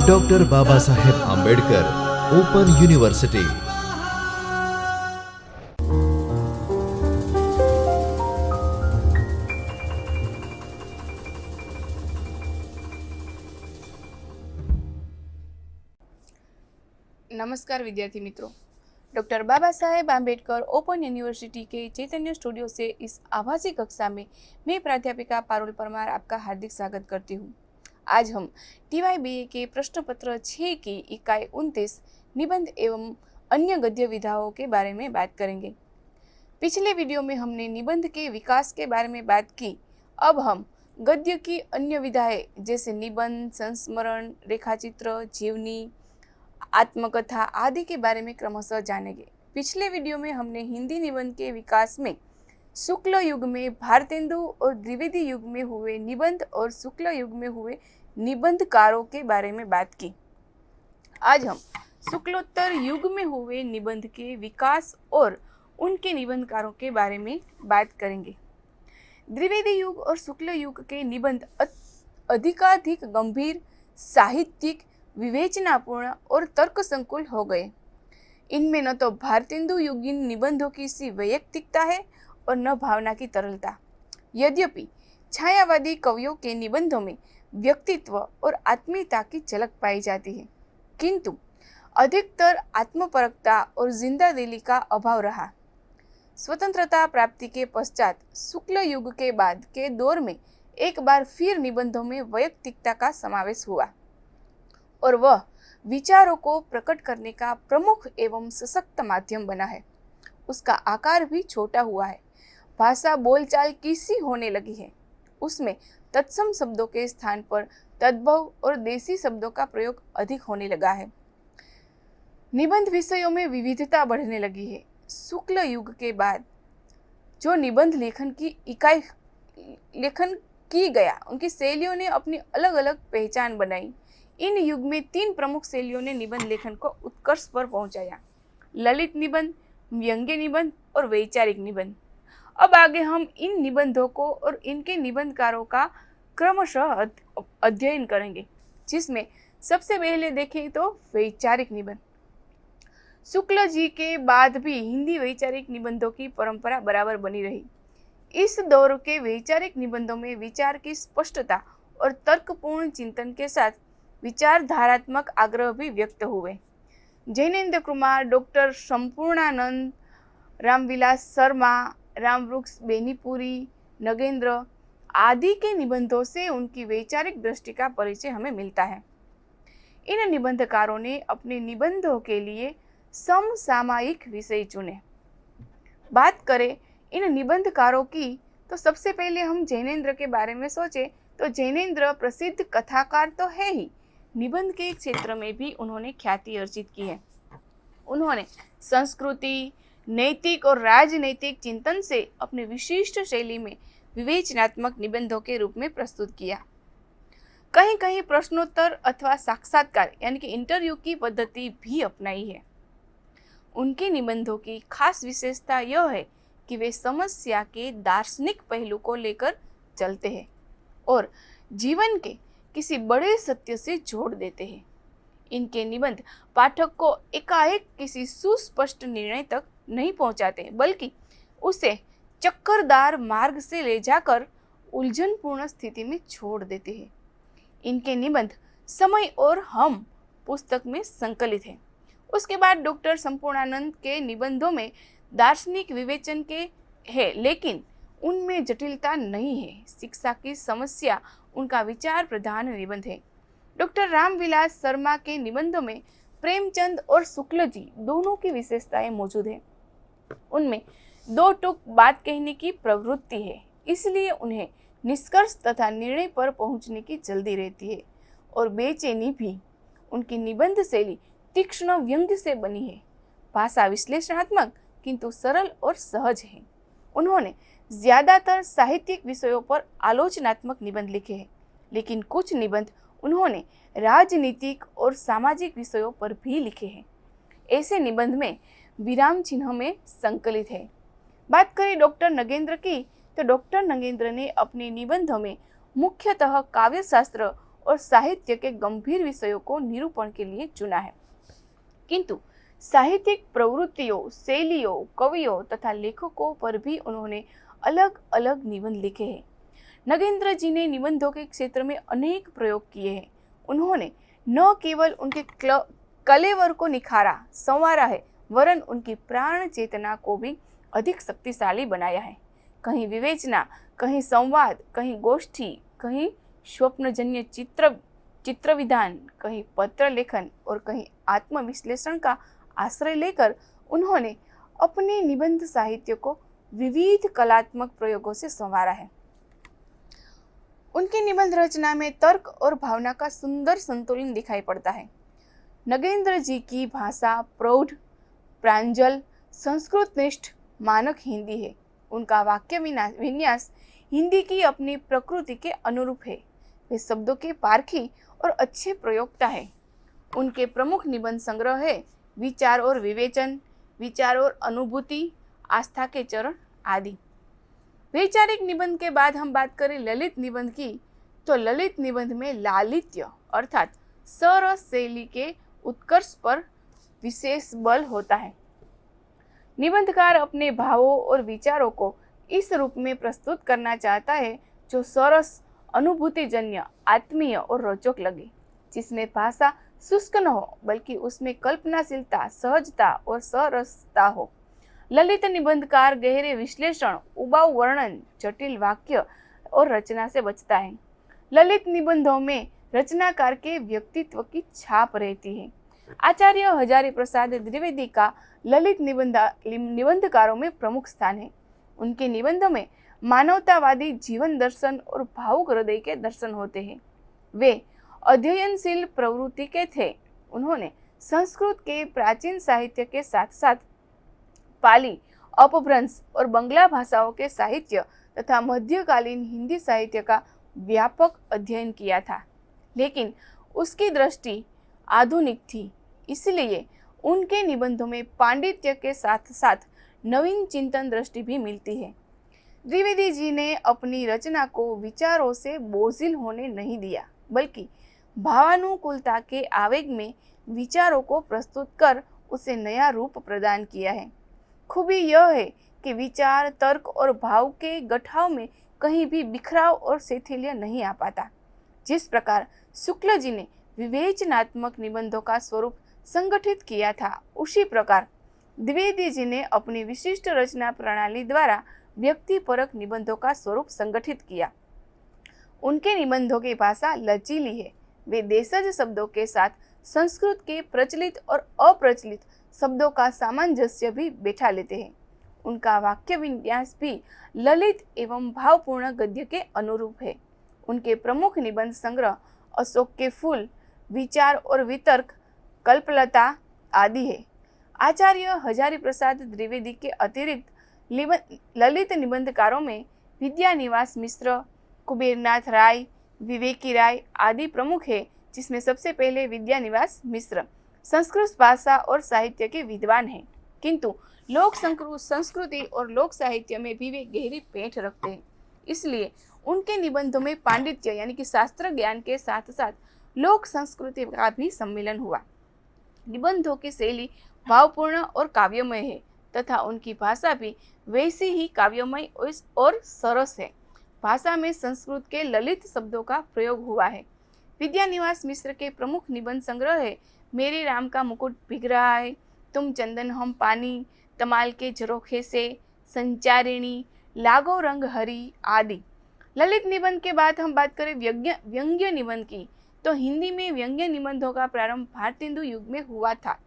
Doctor Baba Saheb Ambedkar open university. नमस्कार विद्यार्थी मित्रों, doctor Baba Saheb Ambedkar open university के चैतन्य स्टूडियो से इस आभासी कक्षा में मैं प्राध्यापिका पारुल परमार आपका हार्दिक स्वागत करती हूँ। आज हम TYBA के प्रश्न पत्र 6 की इकाई 29 निबंध एवं अन्य गद्य विधाओं के बारे में बात करेंगे। पिछले वीडियो में हमने निबंध के विकास के बारे में बात की। अब हम गद्य की अन्य विधाएं जैसे निबंध, संस्मरण, रेखाचित्र, जीवनी, आत्मकथा आदि के बारे में क्रमशः जानेंगे। पिछले वीडियो में हमने हिंदी निबंध के विकास में शुक्ल युग में भारतेंदु और द्विवेदी युग में हुए निबंध और शुक्ल युग में हुए निबंधकारों के बारे में बात की। आज हम शुक्लोत्तर युग में हुए निबंध के विकास और उनके निबंधकारों के बारे में बात करेंगे। द्विवेदी युग और शुक्ल युग के निबंध अधिकाधिक गंभीर, साहित्यिक, विवेचनापूर्ण और तर्क संकुल हो गए। इनमें न तो भारतेंदु युगीन निबंधों की सी वैयक्तिकता है और न भावना की तरलता। यद्यपि छायावादी कवियों के निबंधों में व्यक्तित्व और आत्मीयता की झलक पाई जाती है, किंतु अधिकतर आत्मपरकता और जिंदा दिली का अभाव रहा। स्वतंत्रता प्राप्ति के पश्चात शुक्ल युग के बाद के दौर में एक बार फिर निबंधों में वैयक्तिकता का समावेश हुआ और वह विचारों को प्रकट करने का प्रमुख एवं सशक्त माध्यम बना है। उसका आकार भी छोटा हुआ है। भाषा बोलचाल की सी होने लगी है। उसमें तत्सम शब्दों के स्थान पर तद्भव और देसी शब्दों का प्रयोग अधिक होने लगा है। निबंध विषयों में विविधता बढ़ने लगी है। शुक्ल युग के बाद जो निबंध लेखन की गया, उनकी शैलियों ने अपनी अलग अलग पहचान बनाई। इन युग में 3 प्रमुख शैलियों ने निबंध लेखन को उत्कर्ष पर पहुंचाया: ललित निबंध, व्यंग्य निबंध और वैचारिक निबंध। अब आगे हम इन निबंधों को और इनके निबंधकारों का क्रमशः अध्ययन करेंगे, जिसमें सबसे पहले देखें तो वैचारिक निबंध। शुक्ल जी के बाद भी हिंदी वैचारिक निबंधों की परंपरा बराबर बनी रही। इस दौर के वैचारिक निबंधों में विचार की स्पष्टता और तर्कपूर्ण चिंतन के साथ विचारधारात्मक आग्रह भी व्यक्त हुए। जैनेन्द्र कुमार, डॉक्टर संपूर्णानंद, रामविलास शर्मा, रामवृक्ष बेनीपुरी, नगेंद्र आदि के निबंधों से उनकी वैचारिक दृष्टि का परिचय हमें मिलता है। इन निबंधकारों ने अपने निबंधों के लिए समसामयिक विषय चुने। बात करें इन निबंधकारों की तो सबसे पहले हम जैनेन्द्र के बारे में सोचें तो जैनेन्द्र प्रसिद्ध कथाकार तो है ही, निबंध के क्षेत्र में भी उन्होंने ख्याति अर्जित की है। उन्होंने संस्कृति, नैतिक और राजनैतिक चिंतन से अपने विशिष्ट शैली में विवेचनात्मक निबंधों के रूप में प्रस्तुत किया। कहीं कहीं प्रश्नोत्तर अथवा साक्षात्कार यानी कि इंटरव्यू की पद्धति भी अपनाई है। उनके निबंधों की खास विशेषता यह है कि वे समस्या के दार्शनिक पहलू को लेकर चलते हैं और जीवन के किसी बड़े सत्य से जोड़ देते हैं। इनके निबंध पाठक को एकाएक किसी सुस्पष्ट निर्णय तक नहीं पहुंचाते, बल्कि उसे चक्करदार मार्ग से ले जाकर उलझनपूर्ण स्थिति में छोड़ देते हैं। इनके निबंध समय और हम पुस्तक में संकलित हैं। उसके बाद डॉक्टर संपूर्णानंद के निबंधों में दार्शनिक विवेचन के है, लेकिन उनमें जटिलता नहीं है। शिक्षा की समस्या उनका विचार प्रधान निबंध है। डॉक्टर रामविलास शर्मा के निबंधों में प्रेमचंद और शुक्ल जी दोनों की विशेषताएं मौजूद है। उनमें 2 टूक बात कहने की प्रवृत्ति है, इसलिए उन्हें निष्कर्ष तथा निर्णय पर पहुंचने की जल्दी रहती है और बेचैनी भी। उनकी निबंध शैली तीक्ष्ण व्यंग्य से बनी है। भाषा विश्लेषणात्मक किंतु सरल और सहज है। उन्होंने ज्यादातर साहित्यिक विषयों पर आलोचनात्मक निबंध लिखे हैं, लेकिन कुछ निबंध उन्होंने राजनीतिक और सामाजिक विषयों पर भी लिखे हैं। ऐसे निबंध में विराम चिन्ह में संकलित है। बात करें डॉक्टर नगेंद्र की, तो डॉक्टर नगेंद्र ने अपने निबंधों में मुख्यतः काव्यशास्त्र और साहित्य के गंभीर विषयों को निरूपण के लिए चुना है। किंतु साहित्यिक प्रवृत्तियों, शैलियों, कवियों तथा लेखकों पर भी उन्होंने अलग अलग निबंध लिखे हैं। नगेंद्र जी ने निबंधों के क्षेत्र में अनेक प्रयोग किए हैं। उन्होंने न केवल उनके कलेवर को निखारा, संवारा है, वरन उनकी प्राण चेतना को भी अधिक शक्तिशाली बनाया है। कहीं विवेचना, कहीं संवाद, कहीं गोष्ठी, कहीं स्वप्नजन्य चित्र विधान, कहीं पत्र लेखन और कहीं आत्मविश्लेषण का आश्रय लेकर उन्होंने अपने निबंध साहित्य को विविध कलात्मक प्रयोगों से संवारा है। उनकी निबंध रचना में तर्क और भावना का सुंदर संतुलन दिखाई पड़ता है। नगेंद्र जी की भाषा प्रौढ़, प्रांजल, संस्कृतनिष्ठ, मानक हिंदी है। उनका वाक्य विन्यास हिंदी की अपनी प्रकृति के अनुरूप है। वे शब्दों के पारखी और अच्छे प्रयोक्ता है। उनके प्रमुख निबंध संग्रह है विचार और विवेचन, विचार और अनुभूति, आस्था के चरण आदि। वैचारिक निबंध के बाद हम बात करें ललित निबंध की, तो ललित निबंध में लालित्य अर्थात सरस शैली के उत्कर्ष पर विशेष बल होता है। निबंधकार अपने भावों और विचारों को इस रूप में प्रस्तुत करना चाहता है जो सरस, अनुभूतिजन्य, आत्मीय और रोचक लगे, जिसमें भाषा शुष्क न हो बल्कि उसमें कल्पनाशीलता, सहजता और सरसता हो। ललित निबंधकार गहरे विश्लेषण, उबाऊ वर्णन, जटिल वाक्य और रचना से बचता है। ललित निबंधों में रचनाकार के व्यक्तित्व की छाप रहती है। आचार्य हजारी प्रसाद द्विवेदी का ललित निबंधकारों में प्रमुख स्थान है। उनके निबंधों में मानवतावादी जीवन दर्शन और भावुक हृदय के दर्शन होते हैं। वे अध्ययनशील प्रवृत्ति के थे। उन्होंने संस्कृत के प्राचीन साहित्य के साथ साथ पाली, अपभ्रंश और बंगला भाषाओं के साहित्य तथा मध्यकालीन हिंदी साहित्य का व्यापक अध्ययन किया था, लेकिन उसकी दृष्टि आधुनिक थी। इसलिए उनके निबंधों में पांडित्य के साथ साथ नवीन चिंतन दृष्टि भी मिलती है। द्विवेदी जी ने अपनी रचना को विचारों से बोझिल होने नहीं दिया, बल्कि भावानुकूलता के आवेग में विचारों को प्रस्तुत कर उसे नया रूप प्रदान किया है। खूबी यह है कि विचार, तर्क और भाव के गठाव में कहीं भी बिखराव और शैथिल्य नहीं आ पाता। जिस प्रकार शुक्ल जी ने विवेचनात्मक निबंधों का स्वरूप संगठित किया था, उसी प्रकार द्विवेदी जी ने अपनी विशिष्ट रचना प्रणाली द्वारा व्यक्तिपरक निबंधों का स्वरूप संगठित किया। उनके निबंधों की भाषा लचीली है। वे देशज शब्दों के साथ संस्कृत के प्रचलित और अप्रचलित शब्दों का सामंजस्य भी बैठा लेते हैं। उनका वाक्य विन्यास भी ललित एवं भावपूर्ण गद्य के अनुरूप है। उनके प्रमुख निबंध संग्रह अशोक के फूल, विचार और वितर्क, कल्पलता आदि है। आचार्य हजारी प्रसाद द्विवेदी के अतिरिक्त ललित निबंधकारों में विद्यानिवास मिश्र, कुबेरनाथ राय, विवेकी राय आदि प्रमुख है, जिसमें सबसे पहले विद्यानिवास मिश्र संस्कृत भाषा और साहित्य के विद्वान हैं, किंतु लोक संस्कृति और लोक साहित्य में भी वे गहरी पैठ रखते हैं। इसलिए उनके निबंधों में पांडित्य यानी कि शास्त्र ज्ञान के साथ साथ लोक संस्कृति का भी सम्मिलन हुआ। निबंधों की शैली भावपूर्ण और काव्यमय है तथा उनकी भाषा भी वैसी ही काव्यमय और सरस है। भाषा में संस्कृत के ललित शब्दों का प्रयोग हुआ है। विद्यानिवास मिश्र के प्रमुख निबंध संग्रह है मेरे राम का मुकुट भीग रहा है, तुम चंदन हम पानी, तमाल के झरोखे से, संचारिणी, लागो रंग हरी आदि। ललित निबंध के बाद हम बात करें व्यंग्य निबंध की, तो हिंदी में व्यंग्य निबंधों का प्रारंभ भारतेंदु युग में हुआ था।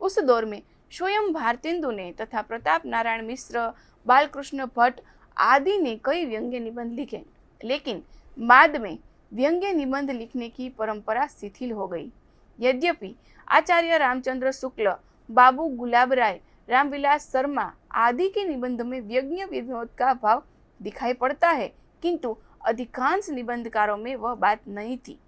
उस दौर में स्वयं भारतेंदु ने तथा प्रताप नारायण मिश्र, बालकृष्ण भट्ट आदि ने कई व्यंग्य निबंध लिखे, लेकिन बाद में व्यंग्य निबंध लिखने की परंपरा शिथिल हो गई। यद्यपि आचार्य रामचंद्र शुक्ल, बाबू गुलाब राय, रामविलास शर्मा आदि के निबंध में व्यंग्य विनोद का भाव दिखाई पड़ता है, किंतु अधिकांश निबंधकारों में वह बात नहीं थी।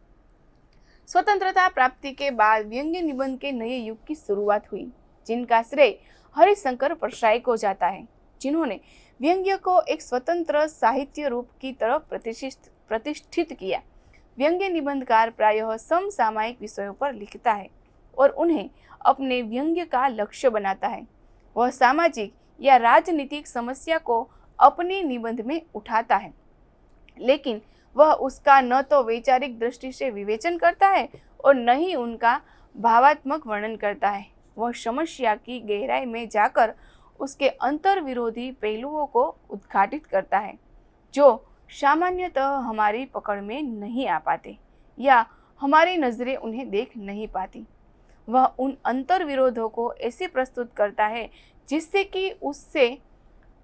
स्वतंत्रता प्राप्ति के बाद व्यंग्य निबंध के नए युग की शुरुआत हुई, जिनका श्रेय हरिशंकर परसाई को जाता है, जिन्होंने व्यंग्य को एक स्वतंत्र साहित्य रूप की तरफ प्रतिष्ठित किया। व्यंग्य निबंधकार प्रायः समसामयिक विषयों पर लिखता है और उन्हें अपने व्यंग्य का लक्ष्य बनाता है। वह सामाजिक या राजनीतिक समस्या को अपने निबंध में उठाता है, लेकिन वह उसका न तो वैचारिक दृष्टि से विवेचन करता है और न ही उनका भावात्मक वर्णन करता है। वह समस्या की गहराई में जाकर उसके अंतर विरोधी पहलुओं को उद्घाटित करता है, जो सामान्यतः हमारी पकड़ में नहीं आ पाते या हमारी नज़रें उन्हें देख नहीं पाती। वह उन अंतर विरोधों को ऐसे प्रस्तुत करता है जिससे कि उससे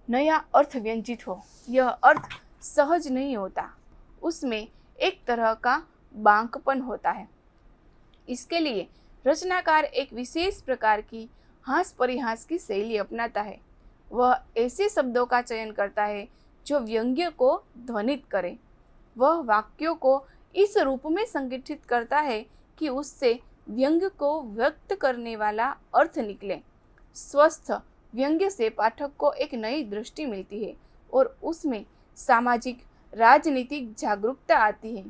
नया अर्थ व्यंजित हो। यह अर्थ सहज नहीं होता, उसमें एक तरह का बांकपन होता है। इसके लिए रचनाकार एक विशेष प्रकार की हास परिहास की शैली अपनाता है। वह ऐसे शब्दों का चयन करता है जो व्यंग्य को ध्वनित करे। वह वाक्यों को इस रूप में संगठित करता है कि उससे व्यंग्य को व्यक्त करने वाला अर्थ निकले। स्वस्थ व्यंग्य से पाठक को एक नई दृष्टि मिलती है और उसमें सामाजिक राजनीतिक जागरूकता आती है।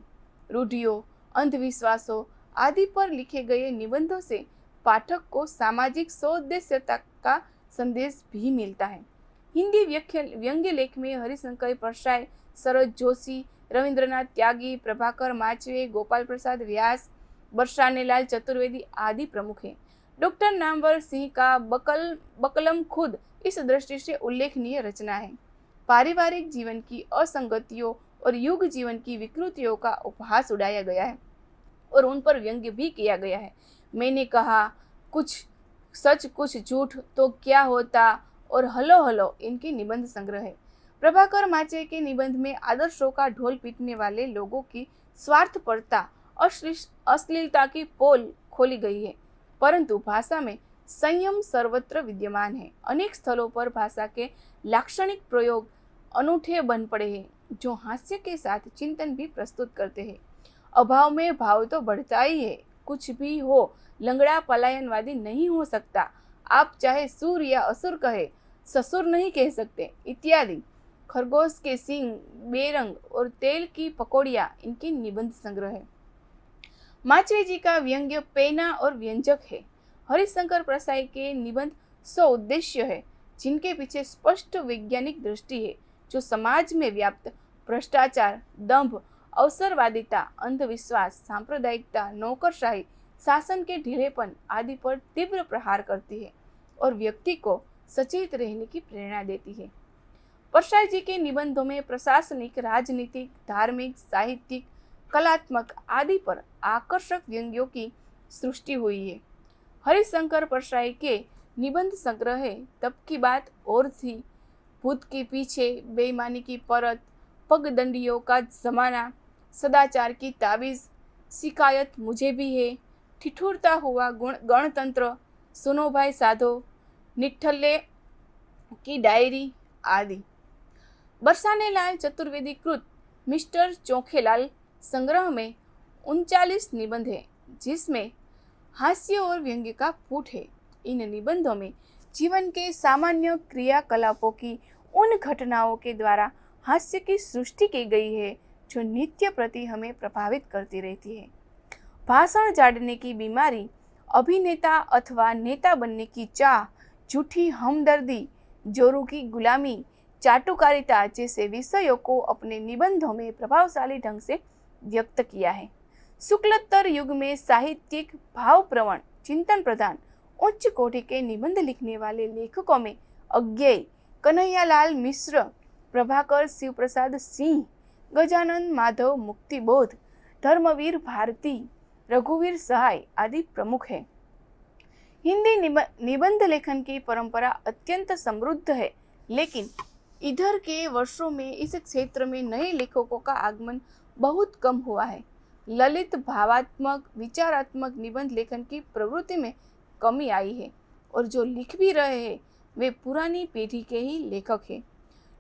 रूढ़ियों, अंधविश्वासों आदि पर लिखे गए निबंधों से पाठक को सामाजिक सौदेश्यता का संदेश भी मिलता है। हिंदी व्यंग्य लेख में हरिशंकर परसाई, सरोज जोशी, रविंद्रनाथ त्यागी, प्रभाकर माचवे, गोपाल प्रसाद व्यास, बरसानेलाल चतुर्वेदी आदि प्रमुख हैं। डॉक्टर नामवर सिंह का बकलम खुद इस दृष्टि से उल्लेखनीय रचना है। पारिवारिक जीवन की असंगतियों और युग जीवन की विकृतियों का उपहास उड़ाया गया है और उन पर व्यंग्य भी किया गया है। मैंने कहा कुछ सच कुछ झूठ तो क्या होता और हलो हलो इनकी निबंध संग्रह है। प्रभाकर माचे के निबंध में आदर्शों का ढोल पीटने वाले लोगों की स्वार्थपरता, अश्लीलता की पोल खोली गई है, परंतु भाषा में संयम सर्वत्र विद्यमान है। अनेक स्थलों पर भाषा के लाक्षणिक प्रयोग अनूठे बन पड़े हैं, जो हास्य के साथ चिंतन भी प्रस्तुत करते हैं। अभाव में भाव तो बढ़ता ही है। कुछ भी हो, लंगड़ा पलायनवादी नहीं हो सकता। आप चाहे सूर या असुर कहे, ससुर नहीं कह सकते इत्यादि। खरगोश के सींग, बेरंग और तेल की पकौड़ियाँ इनकी निबंध संग्रह है। माचवे जी का व्यंग्य पेना और व्यंजक है। हरिशंकर परसाई के निबंध उद्देश्य है, जिनके पीछे स्पष्ट वैज्ञानिक दृष्टि है, जो समाज में व्याप्त भ्रष्टाचार, दंभ, अवसरवादिता, अंधविश्वास, सांप्रदायिकता, नौकरशाही, शासन के ढीलेपन आदि पर तीव्र प्रहार करती है और व्यक्ति को सचेत रहने की प्रेरणा देती है। परसाई जी के निबंधों में प्रशासनिक, राजनीतिक, धार्मिक, साहित्यिक, कलात्मक आदि पर आकर्षक व्यंग्यों की सृष्टि हुई है। हरिशंकर परसाई के निबंध संग्रह है तब की बात और थी, भूत के पीछे, बेईमानी की परत, पगडंडियों का जमाना, सदाचार की ताबीज, शिकायत मुझे भी है, ठिठुरता हुआ गणतंत्र, सुनो भाई साधो, निठल्ले की डायरी आदि। बरसानेलाल चतुर्वेदी कृत मिस्टर चोखेलाल संग्रह में 39 निबंध है, जिसमें हास्य और व्यंग्य का फूट है। इन निबंधों में जीवन के सामान्य क्रियाकलापों की उन घटनाओं के द्वारा हास्य की सृष्टि की गई है जो नित्य प्रति हमें प्रभावित करती रहती है। भाषण झाड़ने की बीमारी, अभिनेता अथवा नेता बनने की चाह, झूठी हमदर्दी, जोरू की गुलामी, चाटुकारिता जैसे विषयों को अपने निबंधों में प्रभावशाली ढंग से व्यक्त किया है। शुक्लोत्तर युग में साहित्यिक, भावप्रवण, चिंतन प्रधान, उच्च कोटि के निबंध लिखने वाले लेखकों में अज्ञेय कन्हैयालाल मिश्र, प्रभाकर शिवप्रसाद सिंह, गजानन माधव मुक्तिबोध, धर्मवीर भारती, रघुवीर सहाय आदि प्रमुख हैं। हिंदी निबंध लेखन की परंपरा अत्यंत समृद्ध है, लेकिन इधर के वर्षों में इस क्षेत्र में नए लेखकों का आगमन बहुत कम हुआ है। ललित, भावात्मक, विचारात्मक निबंध लेखन की प्रवृत्ति में कमी आई है और जो लिख भी रहे हैं वे पुरानी पीढ़ी के ही लेखक हैं।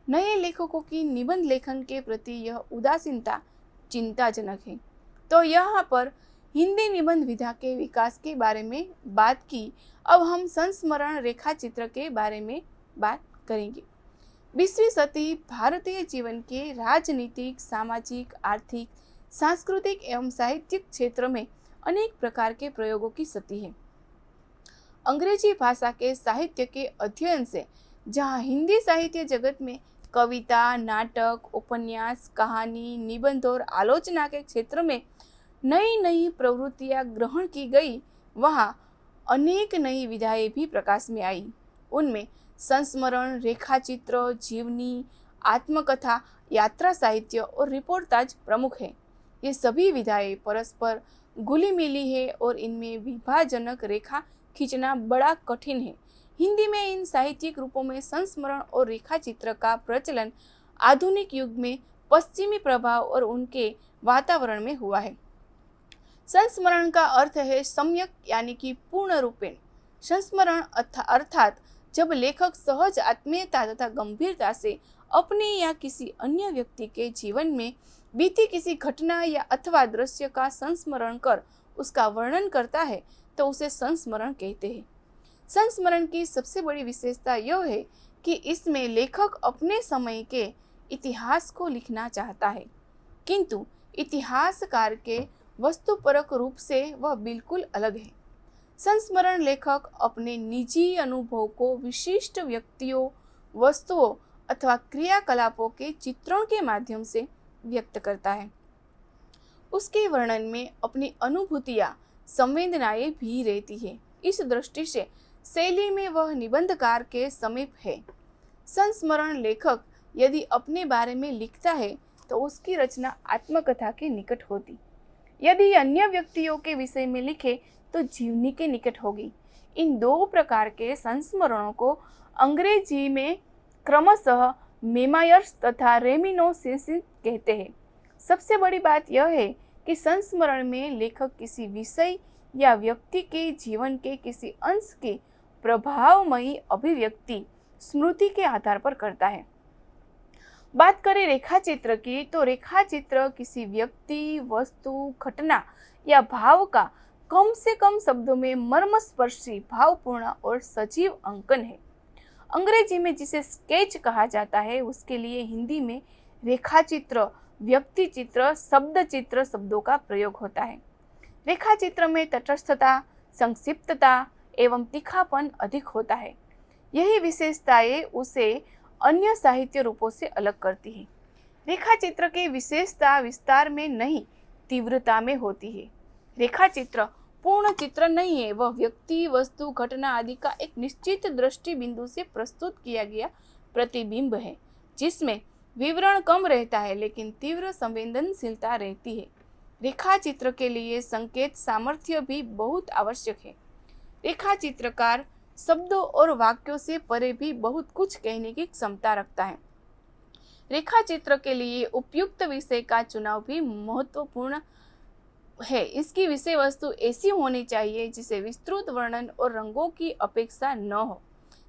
नए लेखकों की निबंध लेखन के प्रति यह उदासीनता चिंताजनक है। तो यहाँ पर हिंदी निबंध विधा के विकास के बारे में बात की। अब हम संस्मरण रेखा चित्र के बारे में बात करेंगे। 20वीं सदी भारतीय जीवन के राजनीतिक, सामाजिक, आर्थिक, सांस्कृतिक एवं साहित्यिक क्षेत्र में अनेक प्रकार के प्रयोगों की स्थिति है। अंग्रेजी भाषा के साहित्य के अध्ययन से जहाँ हिंदी साहित्य जगत में कविता, नाटक, उपन्यास, कहानी, निबंध और आलोचना के क्षेत्र में नई नई प्रवृत्तियां ग्रहण की गई, वहाँ अनेक नई विधाएं भी प्रकाश में आई। उनमें संस्मरण, रेखाचित्र, जीवनी, आत्मकथा, यात्रा साहित्य और रिपोर्टाज प्रमुख है। ये सभी विधाएं परस्पर घुली मिली है और इनमें विभाजनक रेखा खींचना बड़ा कठिन है। हिंदी में इन साहित्यिक रूपों में संस्मरण और रेखाचित्र का प्रचलन आधुनिक युग में पश्चिमी प्रभाव और उनके वातावरण में हुआ है। संस्मरण का अर्थ है सम्यक यानी कि पूर्ण रूपेण। संस्मरण अर्थात जब लेखक सहज आत्मीयता तथा गंभीरता से अपने या किसी अन्य व्यक्ति के जीवन में बीती किसी घटना या अथवा दृश्य का संस्मरण कर उसका वर्णन करता है तो उसे संस्मरण कहते हैं। संस्मरण की सबसे बड़ी विशेषता यह है कि इसमें लेखक अपने समय के इतिहास को लिखना चाहता है, किंतु इतिहासकार के वस्तुपरक रूप से वह बिल्कुल अलग है। संस्मरण लेखक अपने निजी अनुभव को विशिष्ट व्यक्तियों, वस्तुओं अथवा क्रियाकलापों के चित्रण के माध्यम से व्यक्त करता है। उसके वर्णन में अपनी अनुभूतियां, संवेदनाएं भी रहती है। इस दृष्टि से शैली में वह निबंधकार के समीप है। संस्मरण लेखक यदि अपने बारे में लिखता है तो उसकी रचना आत्मकथा के निकट होती, यदि अन्य व्यक्तियों के विषय में लिखे तो जीवनी के निकट होगी। इन दो प्रकार के संस्मरणों को अंग्रेजी में क्रमशः मेमायर्स तथा रेमिनोसेंसेस कहते हैं। सबसे बड़ी बात यह है कि संस्मरण में लेखक किसी विषय या व्यक्ति के जीवन के किसी अंश की प्रभावमयी अभिव्यक्ति स्मृति के आधार पर करता है। बात करें रेखाचित्र की तो रेखाचित्र किसी व्यक्ति, वस्तु, घटना या भाव का कम से कम शब्दों में मर्मस्पर्शी, भावपूर्ण और सजीव अंकन है। अंग्रेजी में जिसे स्केच कहा जाता है उसके लिए हिंदी में रेखाचित्र, व्यक्ति चित्र, शब्द चित्र शब्दों का प्रयोग होता है। रेखाचित्र में तटस्थता, संक्षिप्तता एवं तीखापन अधिक होता है। यही विशेषताएं उसे अन्य साहित्य रूपों से अलग करती है। रेखाचित्र की विशेषता विस्तार में नहीं, तीव्रता में होती है। रेखाचित्र पूर्ण चित्र नहीं है, वह व्यक्ति, वस्तु, घटना आदि का एक निश्चित दृष्टि बिंदु से प्रस्तुत किया गया प्रतिबिंब है, जिसमें विवरण कम रहता है लेकिन तीव्र संवेदनशीलता रहती है। रेखाचित्र के लिए संकेत सामर्थ्य भी बहुत आवश्यक है। रेखाचित्रकार शब्दों और वाक्यों से परे भी बहुत कुछ कहने की क्षमता रखता है। रेखाचित्र के लिए उपयुक्त विषय का चुनाव भी महत्वपूर्ण है। इसकी विषय वस्तु ऐसी होनी चाहिए जिसे विस्तृत वर्णन और रंगों की अपेक्षा न हो।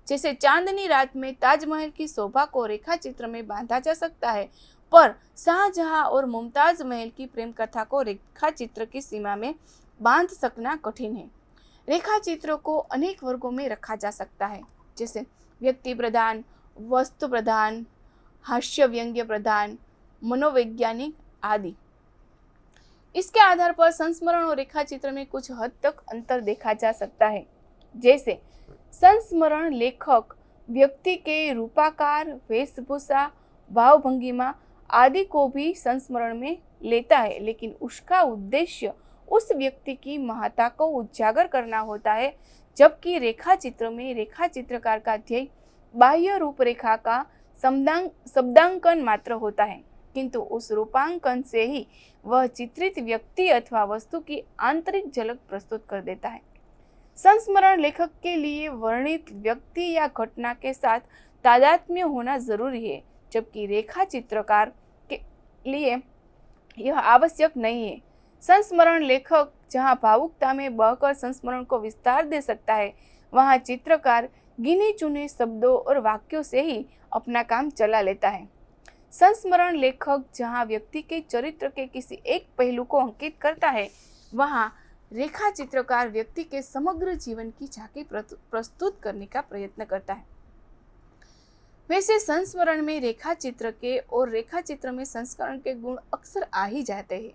जैसे चांदनी रात में ताजमहल की शोभा को रेखाचित्र में बांधा जा सकता है, पर शाहजहां और मुमताज महल की प्रेम कथा को रेखाचित्र की सीमा में बांध सकना कठिन है। रेखाचित्रों को अनेक वर्गों में रखा जा सकता है, जैसे व्यक्ति प्रधान, वस्तु प्रधान, हास्य व्यंग्य प्रधान, मनोवैज्ञानिक आदि। इसके आधार पर संस्मरण और रेखाचित्र में कुछ हद तक अंतर देखा जा सकता है। जैसे संस्मरण लेखक व्यक्ति के रूपाकार, वेशभूषा, भावभंगिमा आदि को भी संस्मरण में लेता है, लेकिन उसका उद्देश्य उस व्यक्ति की महत्ता को उजागर करना होता है, जबकि रेखाचित्र में रेखाचित्रकार का ध्येय बाह्य रूपरेखा का शब्दांकन मात्र होता है, किंतु उस रूपांकन से ही वह चित्रित व्यक्ति अथवा वस्तु की आंतरिक झलक प्रस्तुत कर देता है। संस्मरण लेखक के लिए वर्णित व्यक्ति या घटना के साथ तादात्म्य होना जरूरी है, जबकि रेखाचित्रकार के लिए यह आवश्यक नहीं है। संस्मरण लेखक जहाँ भावुकता में बहकर संस्मरण को विस्तार दे सकता है, वहाँ चित्रकार गिने चुने शब्दों और वाक्यों से ही अपना काम चला लेता है। संस्मरण लेखक जहाँ व्यक्ति के चरित्र के किसी एक पहलू को अंकित करता है, वहाँ रेखा चित्रकार व्यक्ति के समग्र जीवन की झांकी प्रस्तुत करने का प्रयत्न करता है। वैसे संस्मरण में रेखा चित्र के और रेखा चित्र में संस्करण के गुण अक्सर आ ही जाते हैं।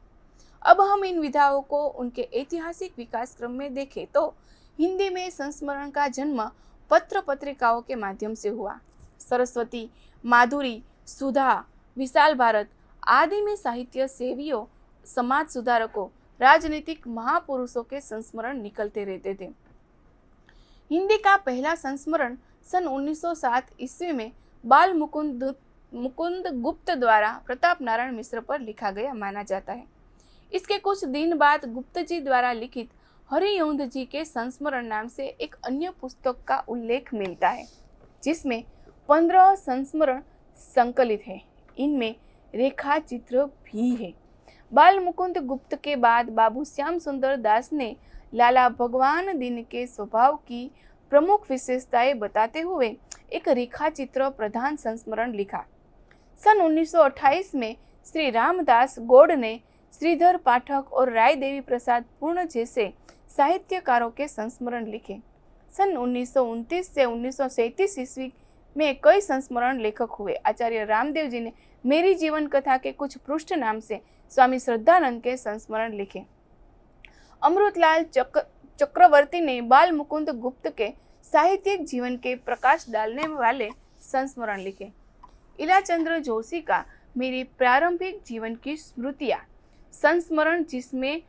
अब हम इन विधाओं को उनके ऐतिहासिक विकास क्रम में देखें तो हिंदी में संस्मरण का जन्म पत्र पत्रिकाओं के माध्यम से हुआ। सरस्वती, माधुरी, सुधा, विशाल भारत आदि में साहित्य सेवियों, समाज सुधारकों, राजनीतिक महापुरुषों के संस्मरण निकलते रहते थे। हिंदी का पहला संस्मरण सन 1907 ईस्वी में बाल मुकुंद गुप्त द्वारा प्रताप नारायण मिश्र पर लिखा गया माना जाता है। इसके कुछ दिन बाद गुप्त जी द्वारा लिखित हरियौंध जी के संस्मरण नाम से एक अन्य पुस्तक का उल्लेख मिलता है, जिसमें 15 संस्मरण संकलित है। इनमें रेखा चित्र भी है। बाल मुकुंद गुप्त के बाद बाबू श्याम सुंदर दास ने लाला भगवान दीन के स्वभाव की प्रमुख विशेषताएं बताते हुए एक रेखा चित्र प्रधान संस्मरण लिखा। सन 1928 में श्री रामदास गौड़ ने श्रीधर पाठक और राय देवी प्रसाद पूर्ण जैसे साहित्यकारों के संस्मरण लिखे। सन 1929 से 1937 ईस्वी में कई संस्मरण लेखक हुए। आचार्य रामदेव जी ने मेरी जीवन कथा के कुछ पृष्ठ नाम से स्वामी श्रद्धानंद के संस्मरण लिखे। अमृतलाल चक्रवर्ती ने बाल मुकुंद गुप्त के साहित्यिक जीवन के प्रकाश डालने वाले संस्मरण लिखे। इलाचंद्र जोशी का मेरी प्रारंभिक जीवन की स्मृतियां संस्मरण, जिसमें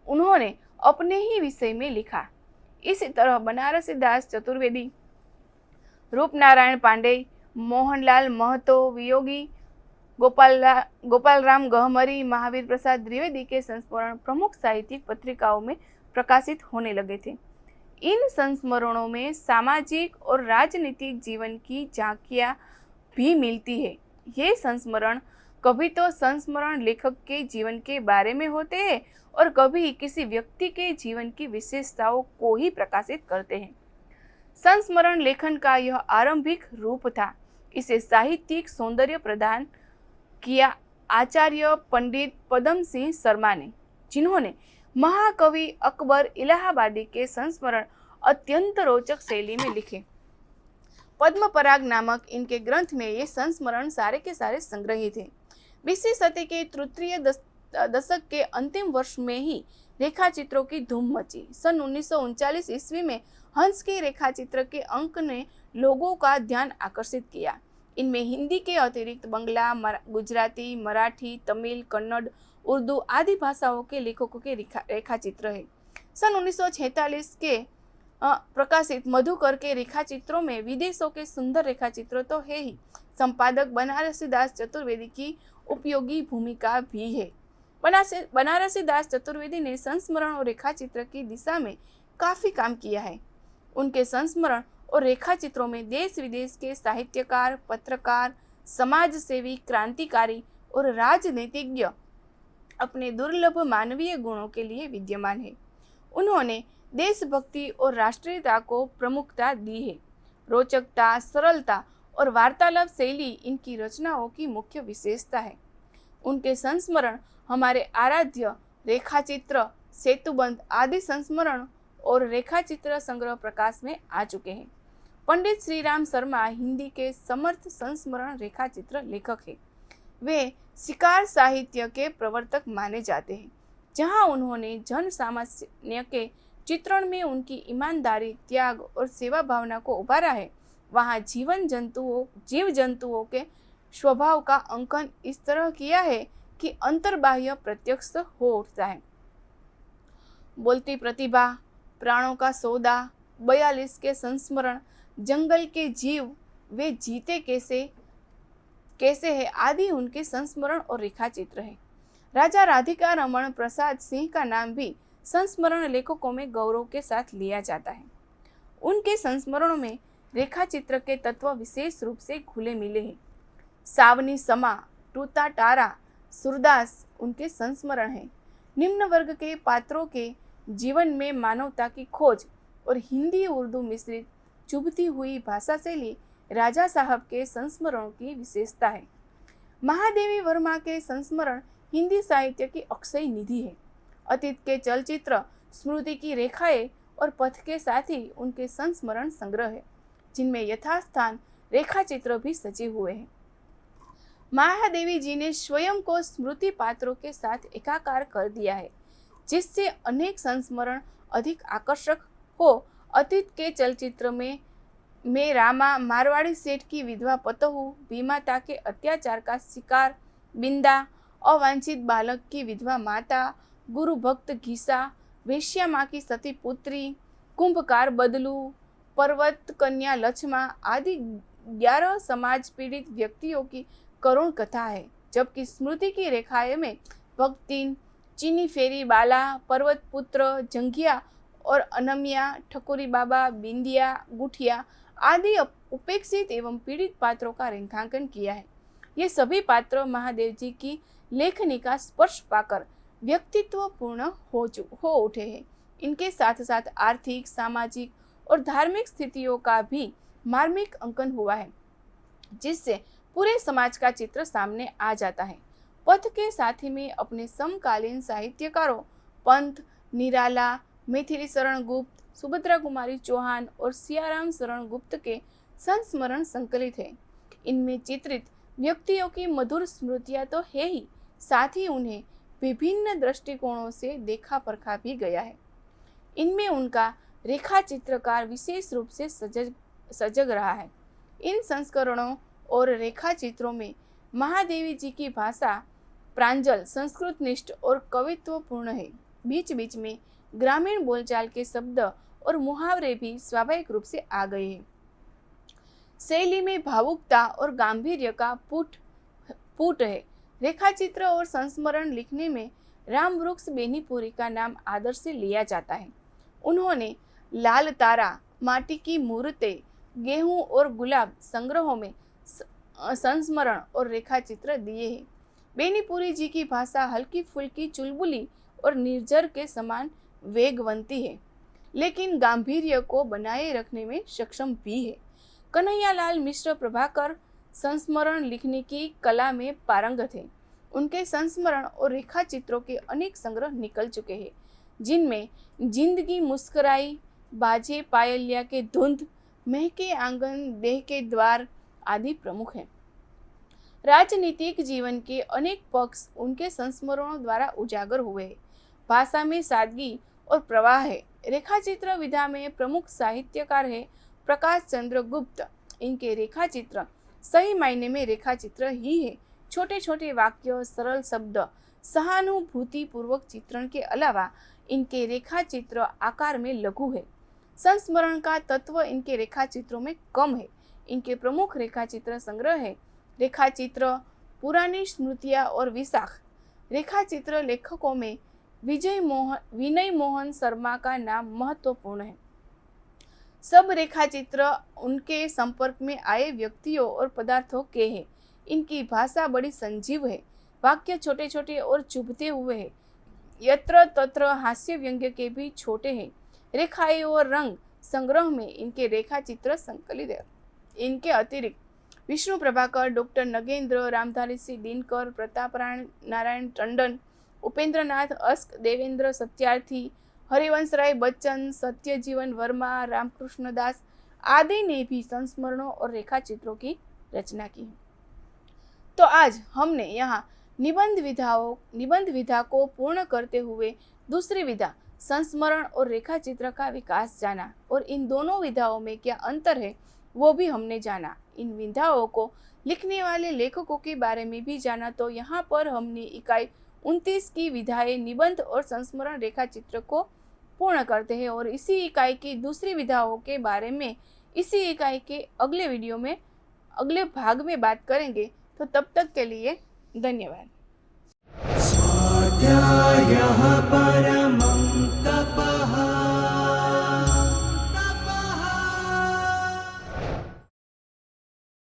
उन्होंने अपने ही विषय में लिखा। इसी तरह बनारसी दास चतुर्वेदी, रूपनारायण पांडेय, मोहनलाल महतो वियोगी, गोपालराम गहमरी, महावीर प्रसाद द्विवेदी के संस्मरण प्रमुख साहित्यिक पत्रिकाओं में प्रकाशित होने लगे थे। इन संस्मरणों में सामाजिक और राजनीतिक जीवन की झांकियां भी मिलती है। ये संस्मरण कभी तो संस्मरण लेखक के जीवन के बारे में होते हैं और कभी किसी व्यक्ति के जीवन की विशेषताओं को ही प्रकाशित करते हैं। संस्मरण लेखन का यह आरंभिक रूप था। इसे साहित्यिक सौंदर्य प्रदान किया आचार्य पंडित पदम सिंह शर्मा ने, जिन्होंने महाकवि अकबर इलाहाबादी के संस्मरण अत्यंत रोचक शैली में लिखे। पद्म पराग नामक इनके ग्रंथ में ये संस्मरण सारे के सारे संग्रहित थे। 20वीं सदी के तृतीय दशक के अंतिम वर्ष में ही रेखा चित्रों की धूम मची। सन 1939 ईस्वी में हंस के रेखा चित्र के अंक ने लोगों का ध्यान आकर्षित किया। इनमें हिंदी के अतिरिक्त बंगला, गुजराती, मराठी, तमिल, कन्नड़, उर्दू आदि भाषाओं के लेखकों के रेखा चित्र है। सन 1946 के प्रकाशित मधुकर के रेखा चित्रों में विदेशों के सुंदर रेखा चित्र तो है ही, संपादक बनारसी दास चतुर्वेदी की उपयोगी भूमिका भी है। बनारसी दास चतुर्वेदी ने संस्मरण और रेखा चित्र की दिशा में काफी काम किया है। उनके संस्मरण और रेखा चित्रों में देश विदेश के साहित्यकार, पत्रकार, समाज सेवी, क्रांतिकारी और राजनीतिज्ञ अपने दुर्लभ मानवीय गुणों के लिए विद्यमान है। उन्होंने देशभक्ति और राष्ट्रीयता को प्रमुखता दी है। रोचकता, सरलता और वार्तालाप शैली इनकी रचनाओं की मुख्य विशेषता है। उनके संस्मरण हमारे आराध्य रेखाचित्र, सेतुबंध आदि संस्मरण और रेखाचित्र संग्रह प्रकाश में आ चुके हैं। पंडित श्रीराम शर्मा हिंदी के समर्थ संस्मरण रेखाचित्र लेखक हैं। वे शिकार साहित्य के प्रवर्तक माने जाते हैं। जहां उन्होंने जन सामान्य के चित्रण में उनकी ईमानदारी, त्याग और सेवा भावना को उभारा है, वहां जीव जंतुओं के स्वभाव का अंकन इस तरह किया है कि अंतर्बाह्य प्रत्यक्ष हो उठता है। बोलती प्रतिभा, प्राणों का सौदा, 42 के संस्मरण, जंगल के जीव वे जीते कैसे है आदि उनके संस्मरण और रेखा चित्र है। राजा राधिका रमण प्रसाद सिंह का नाम भी संस्मरण लेखकों में गौरव के साथ लिया जाता है। उनके संस्मरणों में रेखा चित्र के तत्व विशेष रूप से खुले मिले हैं। सावनी समा, टूटा टारा, सूरदास उनके संस्मरण हैं। निम्न वर्ग के पात्रों के जीवन में मानवता की खोज और हिंदी उर्दू मिश्रित चुभती हुई भाषा शैली राजा साहब के संस्मरणों की विशेषता है। महादेवी वर्मा के संस्मरण हिंदी साहित्य की अक्षय निधि है। अतीत के चलचित्र, स्मृति की रेखाएं और पथ के साथ ही उनके संस्मरण संग्रह है, जिनमें यथास्थान रेखा चित्र भी सजे हुए हैं। महादेवी जी ने स्वयं को स्मृति पात्रों के साथ एकाकार कर दिया है, जिससे अनेक संस्मरण अधिक आकर्षक हो। अतीत के चलचित्र में रामा, मारवाड़ी सेठ की विधवा पतहू, भीमाता के अत्याचार का शिकार बिंदा, अवांछित बालक की विधवा माता, गुरु भक्त घीसा, वेश्या माँ की सती पुत्री, कुंभकार बदलू, पर्वत कन्या लक्ष्मा आदि 11 समाज पीड़ित व्यक्तियों की करुण कथा है। जबकि स्मृति की रेखाएं में भक्तिन, चीनी फेरी बाला, पर्वत पुत्र, जंघिया और अनमिया, ठकुरी बाबा, बिंदिया, गुठिया आदि उपेक्षित एवं पीड़ित पात्रों का रेखांकन किया है। ये सभी पात्र महादेव जी की लेखनी का स्पर्श पाकर व्यक्तित्व पूर्ण हो उठे हैं। इनके साथ साथ आर्थिक, सामाजिक और धार्मिक स्थितियों का भी मार्मिक अंकन हुआ है, जिससे पूरे समाज का चित्र सामने आ जाता है। पथ के साथी में अपने समकालीन साहित्यकारों पंत, निराला, मैथिली शरण गुप्त, सुभद्रा कुमारी चौहान और सियाराम शरण गुप्त के संस्मरण संकलित है। इनमें चित्रित व्यक्तियों की मधुर स्मृतियां तो है ही, साथ ही उन्हें विभिन्न दृष्टिकोणों से देखा परखा भी गया है। इनमें उनका रेखा चित्रकार विशेष रूप से सजग रहा है। इन संस्करणों और रेखा चित्रों में महादेवी जी की भाषा प्रांजल, संस्कृतनिष्ठ और कवित्वपूर्ण है। बीच बीच में ग्रामीण बोलचाल के शब्द और मुहावरे भी स्वाभाविक रूप से आ गए हैं। शैली में भावुकता और गांधीर्य का पुट है। रेखाचित्र और संस्मरण लिखने में रामवृक्ष बेनीपुरी का नाम आदर से लिया जाता है। उन्होंने लाल तारा, माटी की मूर्तें, गेहूं और गुलाब संग्रहों में संस्मरण और रेखाचित्र दिए हैं। बेनीपुरी जी की भाषा हल्की फुल्की, चुलबुली और निर्जर के समान वेगवंती है, लेकिन गांधीर्य को बनाए रखने में सक्षम भी है। कन्हैयालाल मिश्र प्रभाकर संस्मरण लिखने की कला में पारंगत है। उनके संस्मरण और रेखा चित्रों के अनेक संग्रह निकल चुके हैं, जिनमें जिंदगी मुस्कुराई, बाजे पायलिया के धुंध, महके आंगन, देह के द्वार आदि प्रमुख हैं। राजनीतिक जीवन के अनेक पक्ष उनके संस्मरणों द्वारा उजागर हुए हैं। भाषा में सादगी और प्रवाह है। रेखाचित्र विधा में प्रमुख साहित्यकार है प्रकाश चंद्र गुप्त। इनके रेखाचित्र सही मायने में रेखाचित्र ही है। छोटे छोटे वाक्य, सरल शब्द, सहानुभूति पूर्वक चित्रण के अलावा इनके रेखाचित्र आकार में लघु है। संस्मरण का तत्व इनके रेखाचित्रों में कम है। इनके प्रमुख रेखाचित्र संग्रह है रेखाचित्र, पुरानी स्मृतियाँ और विशाख। रेखाचित्र लेखकों में विनय मोहन शर्मा का नाम महत्वपूर्ण है। सब रेखाचित्र उनके संपर्क में आए व्यक्तियों और पदार्थों के हैं। इनकी भाषा बड़ी संजीव है। वाक्य छोटे छोटे और चुभते हुए हैं। यत्र तत्र हास्य व्यंग्य के भी छोटे हैं। रेखाएं और रंग संग्रह में इनके रेखाचित्र संकलित है। इनके अतिरिक्त विष्णु प्रभाकर, डॉक्टर नगेंद्र, रामधारी सिंह दिनकर, प्रताप नारायण टंडन, उपेंद्रनाथ अस्क, देवेंद्र सत्यार्थी, हरिवंश राय बच्चन, सत्यजीवन वर्मा, रामकृष्ण दास आदि ने भी संस्मरणों और रेखाचित्रों की रचना की। तो आज हमने यहाँ निबंध विधा को पूर्ण करते हुए दूसरी विधा संस्मरण और रेखाचित्र का विकास जाना और इन दोनों विधाओं में क्या अंतर है वो भी हमने जाना। इन विधाओं को लिखने वाले लेखकों के बारे में भी जाना। तो यहाँ पर हमने इकाई 29 की विधाएं निबंध और संस्मरण रेखाचित्र को पूर्ण करते हैं और इसी इकाई की दूसरी विधाओं के बारे में इसी इकाई के अगले वीडियो में अगले भाग में बात करेंगे। तो तब तक के लिए धन्यवाद। स्वाध्यायः परमः